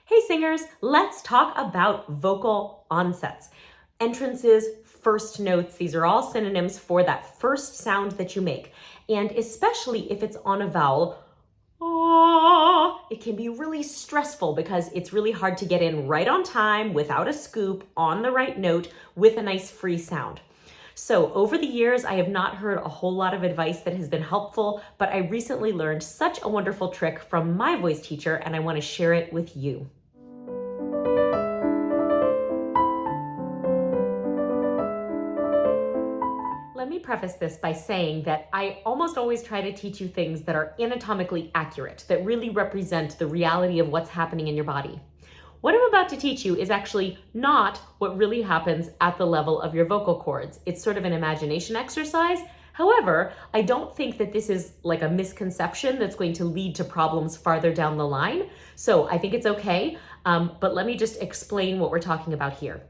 Hey singers, let's talk about vocal onsets. Entrances, first notes, these are all synonyms for that first sound that you make. And especially if it's on a vowel, it can be really stressful because it's really hard to get in right on time without a scoop on the right note with a nice free sound. So over the years, I have not heard a whole lot of advice that has been helpful, but I recently learned such a wonderful trick from my voice teacher, and I want to share it with you. Let me preface this by saying that I almost always try to teach you things that are anatomically accurate, that really represent the reality of what's happening in your body. What I'm about to teach you is actually not what really happens at the level of your vocal cords. It's sort of an imagination exercise. However, I don't think that this is like a misconception that's going to lead to problems farther down the line. So I think it's okay, but let me just explain what we're talking about here.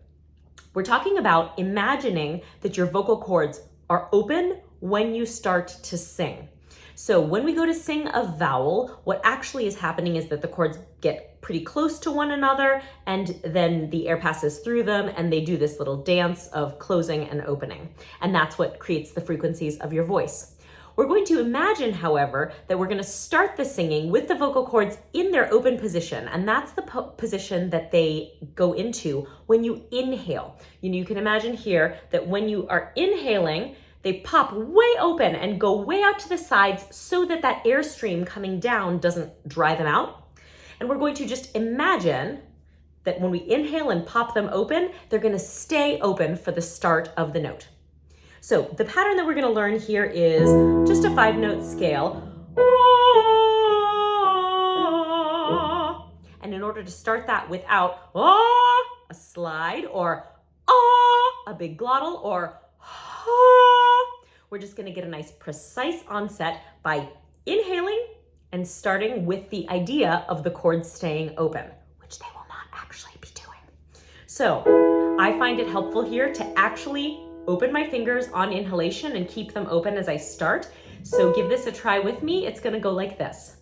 We're talking about imagining that your vocal cords are open when you start to sing. So when we go to sing a vowel, what actually is happening is that the cords get pretty close to one another, and then the air passes through them, and they do this little dance of closing and opening. And that's what creates the frequencies of your voice. We're going to imagine, however, that we're going to start the singing with the vocal cords in their open position, and that's the position that they go into when you inhale. You can imagine here that when you are inhaling, they pop way open and go way out to the sides so that that airstream coming down doesn't dry them out. And we're going to just imagine that when we inhale and pop them open, they're going to stay open for the start of the note. So the pattern that we're going to learn here is just a 5-note scale. And in order to start that without a slide or a big glottal or we're just going to get a nice precise onset by inhaling and starting with the idea of the cords staying open, which they will not actually be doing. So I find it helpful here to actually open my fingers on inhalation and keep them open as I start. So give this a try with me. It's going to go like this.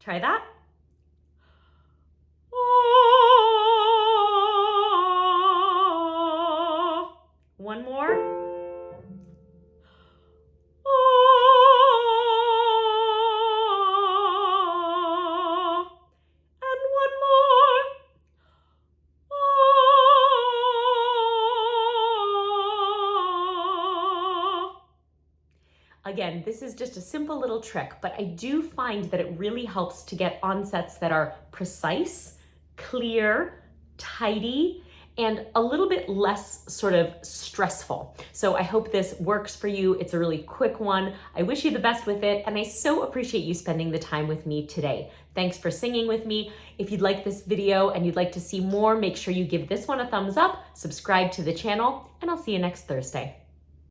Try that. One more. And one more. Again, this is just a simple little trick, but I do find that it really helps to get onsets that are precise, clear, tidy, and a little bit less sort of stressful. So I hope this works for you. It's a really quick one. I wish you the best with it, and I so appreciate you spending the time with me today. Thanks for singing with me. If you'd like this video and you'd like to see more, make sure you give this one a thumbs up, subscribe to the channel, and I'll see you next Thursday.